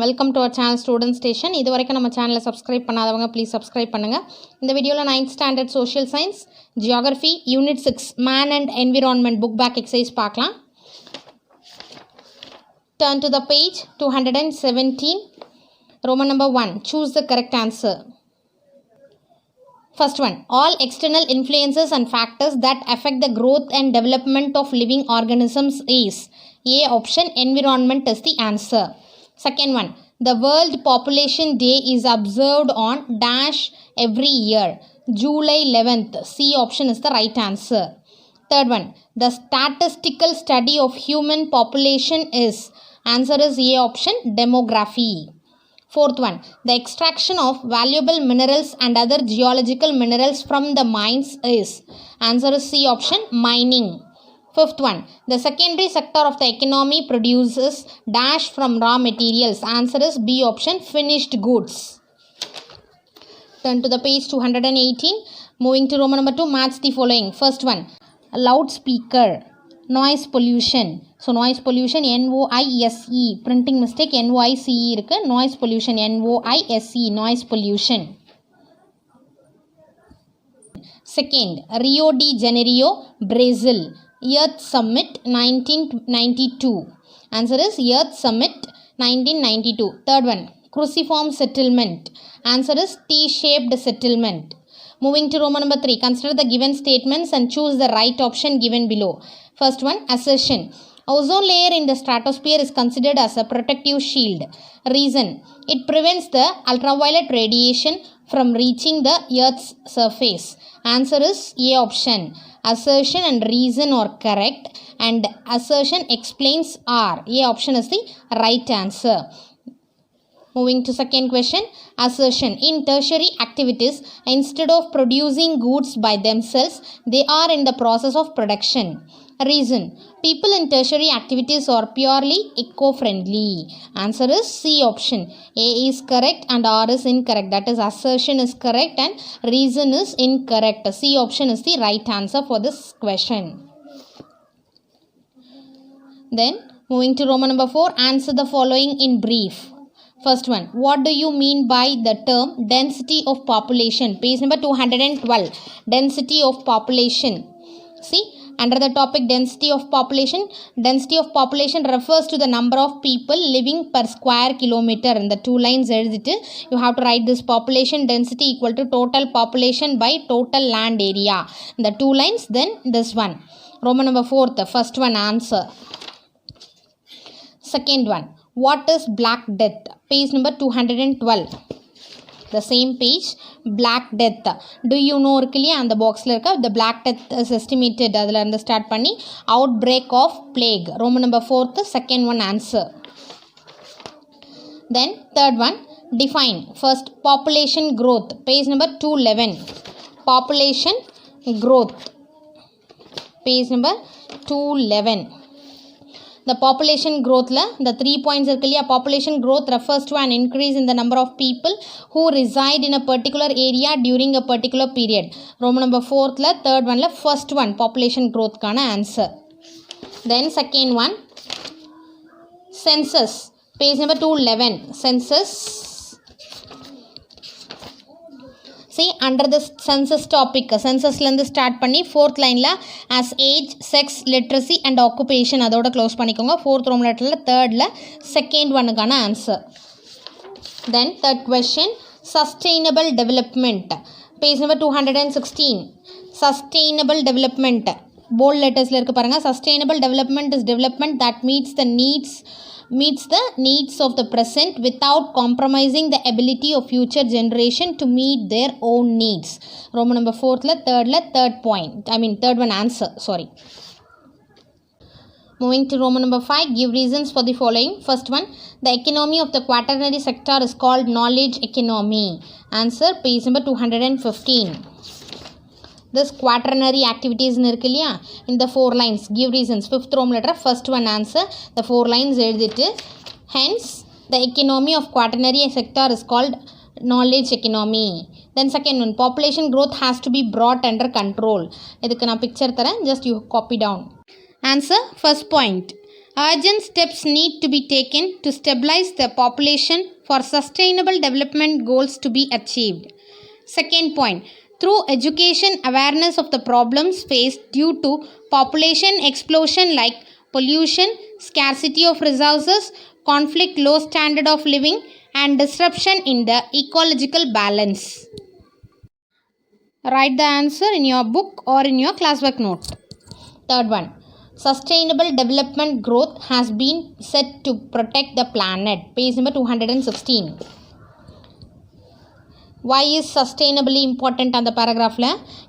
Welcome to our channel student station. இது வரைக்கும் நம்ம சேனலை சப்ஸ்கிரைப் பண்ணாதவங்க ப்ளீஸ் சப்ஸ்கிரைப் பண்ணுங்கள். இந்த வீடியோவில் 9th standard social science geography unit 6 man and environment book back exercise பார்க்கலாம். Turn to the page 217. Roman number 1. Choose the correct answer. First one. All external influences and factors that affect the growth and development of living organisms is A option. Environment is the answer. Second one. The World Population Day is observed on dash every year. July 11th. C option is the right answer. Third one. The statistical study of human population is. Answer is A option. Demography. Fourth one. The extraction of valuable minerals and other geological minerals from the mines is. Answer is C option. Mining. Fifth one. The secondary sector of the economy produces dash from raw materials. Answer is B option. Finished goods. Turn to the page 218. Moving to Roman number 2. Match the following. First one. Loudspeaker. Noise pollution. So noise pollution NOISE. Printing mistake NOICE இருக்கு. Noise pollution NOISE. Noise pollution. Second. Rio de Janeiro, Brazil. Earth Summit 1992. Answer is Earth Summit 1992. Third one. Cruciform settlement. Answer is T-shaped settlement. Moving to Roman number 3. Consider the given statements and choose the right option given below. First one. Assertion. Ozone layer in the stratosphere is considered as a protective shield. Reason. It prevents the ultraviolet radiation from reaching the Earth's surface. Answer is A option. Assertion and reason are correct and assertion explains are. A option is the right answer. Moving to second question. Assertion. In tertiary activities, instead of producing goods by themselves, they are in the process of production. Reason. People in tertiary activities are purely eco-friendly. Answer is C option. A is correct and R is incorrect. That is assertion is correct and reason is incorrect. C option is the right answer for this question. Then moving to Roman number 4. Answer the following in brief. First one. What do you mean by the term density of population? Page number 212. Density of population. See, under the topic density of population refers to the number of people living per square kilometer. In the two lines எழுதிட்டு you have to write this population density equal to total population by total land area. In the two lines, then this one. Roman number 4th. First one answer. Second one. What is Black Death? Page number 212. The same page. Black Death. Do you know இருக்குல்லையா அந்த பாக்ஸில் இருக்க the Black Death is estimated அதில் இருந்து start பண்ணி outbreak of plague. Roman number 4th. Second one answer. Then third one. Define. First population growth. Page number 211. Population growth. Page number 211. The population growth la the 3 points irukliya. Population growth refers to an increase in the number of people who reside in a particular area during a particular period. Roman number 4th la third one la first one population growth kana answer. Then second one census. Page number 211. Census. See, under the census topic, census லேருந்து start பண்ணி fourth லைனில் as age, sex, literacy and occupation அதோட close பண்ணிக்கோங்க. ஃபோர்த் ரோம் லெட்டரில் தேர்டில் second ஒன்னுக்கான answer. Then third question. Sustainable development. Page number 216. Sustainable development bold லெட்டர்ஸில் இருக்குது பாருங்கள். Sustainable development is development that meets the needs of the present without compromising the ability of future generation to meet their own needs. Roman number 4th la third point. Third one answer. Sorry. Moving to Roman number 5. Give reasons for the following. First one. The economy of the quaternary sector is called knowledge economy. Answer. Page number 215. This quaternary activities இருக்கு இல்லையா இந்த 4 lines give reasons. Fifth Roman letter first one answer. The 4 lines எழுதிட்டு hence the economy of quaternary sector is called knowledge economy. Then second one. Population growth has to be brought under control. இதுக்கு நான் picture தரேன், just you copy down. Answer. First point. Urgent steps need to be taken to stabilize the population for sustainable development goals to be achieved. Second point, through education, awareness of the problems faced due to population explosion like pollution, scarcity of resources, conflict, low standard of living, and disruption in the ecological balance. Write the answer in your book or in your classwork note. Third one, sustainable development growth has been set to protect the planet. Page number 216. Why is sustainably important on the paragraph?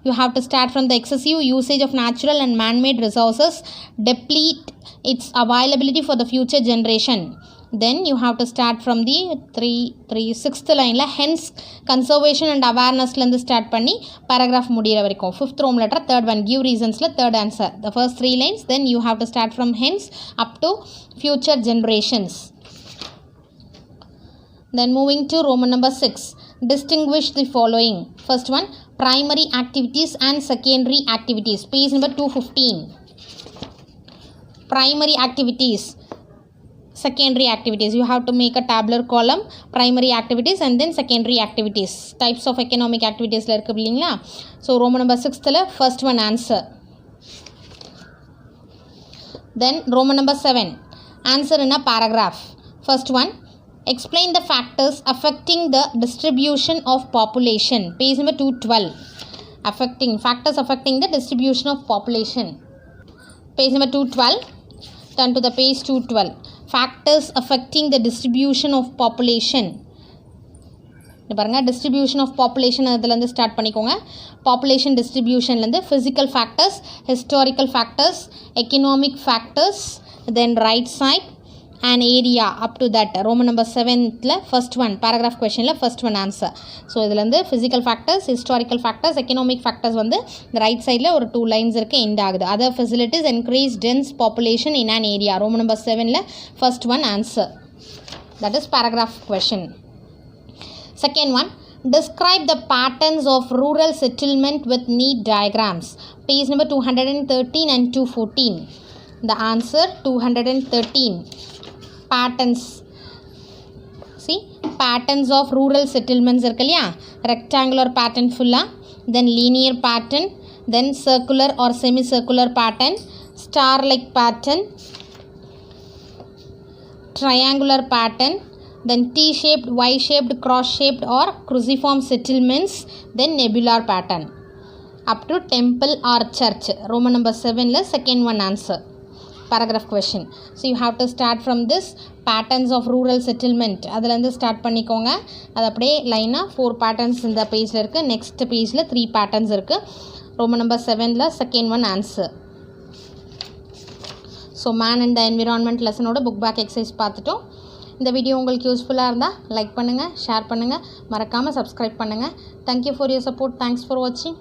You have to start from the excessive usage of natural and man-made resources deplete its availability for the future generation. Then you have to start from the 6th line la, hence conservation and awareness la start panni paragraph mudira varaikum. 5th Rome letter, third one, give reasons la, third answer. The first 3 lines, then you have to start from hence up to future generations. Then moving to Roman number 6, distinguish the following. First one, primary activities and secondary activities. Page number 215. Primary activities, secondary activities. You have to make a tabular column, primary activities and then secondary activities. Types of economic activities la irukku illingla. So Roman number 6th la first one answer. Then Roman number 7, answer in a paragraph. First one, explain the factors affecting the distribution of population. Page number 212. Factors affecting the distribution of population. Page number 212. Turn to the page 212. Factors affecting the distribution of population. பாருங்க, distribution of population அதுலேருந்து start பண்ணிக்கோங்க. population distributionலேருந்து physical factors, historical factors, economic factors, then right side and area up to that. Roman number 7th first one, paragraph question first one answer. So இதுலேருந்து physical factors, historical factors, economic factors வந்து the right side ஒரு 2 lines இருக்கு end ஆகுது. Other facilities increase dense population in an area. Roman number 7 first one answer. That is paragraph question. Second one, describe the patterns of rural settlement with neat diagrams. Page number 213 and 214. The answer 213. Patterns. See, patterns of rural settlements irukku illaya, rectangular pattern fulla, then linear pattern, then circular or semicircular pattern, star like pattern, triangular pattern, then T-shaped, Y-shaped, cross-shaped or cruciform settlements, then nebular pattern up to temple or church. Roman number 7 second one answer. Paragraph question. So you have to start from this patterns of rural settlement. அதுலேருந்து start பண்ணிக்கோங்க. அது அப்படியே லைனாக 4 patterns இந்த பேஜில் இருக்குது. Next பேஜில் 3 patterns இருக்குது. Roman number 7 second one answer. So man and the environment லெசனோட புக் பேக் எக்ஸசைஸ் பார்த்துட்டோம். இந்த வீடியோ உங்களுக்கு யூஸ்ஃபுல்லாக இருந்தால் லைக் பண்ணுங்கள், ஷேர் பண்ணுங்கள், மறக்காமல் சப்ஸ்கிரைப் பண்ணுங்கள். Thank you for your support. Thanks for வாட்சிங்.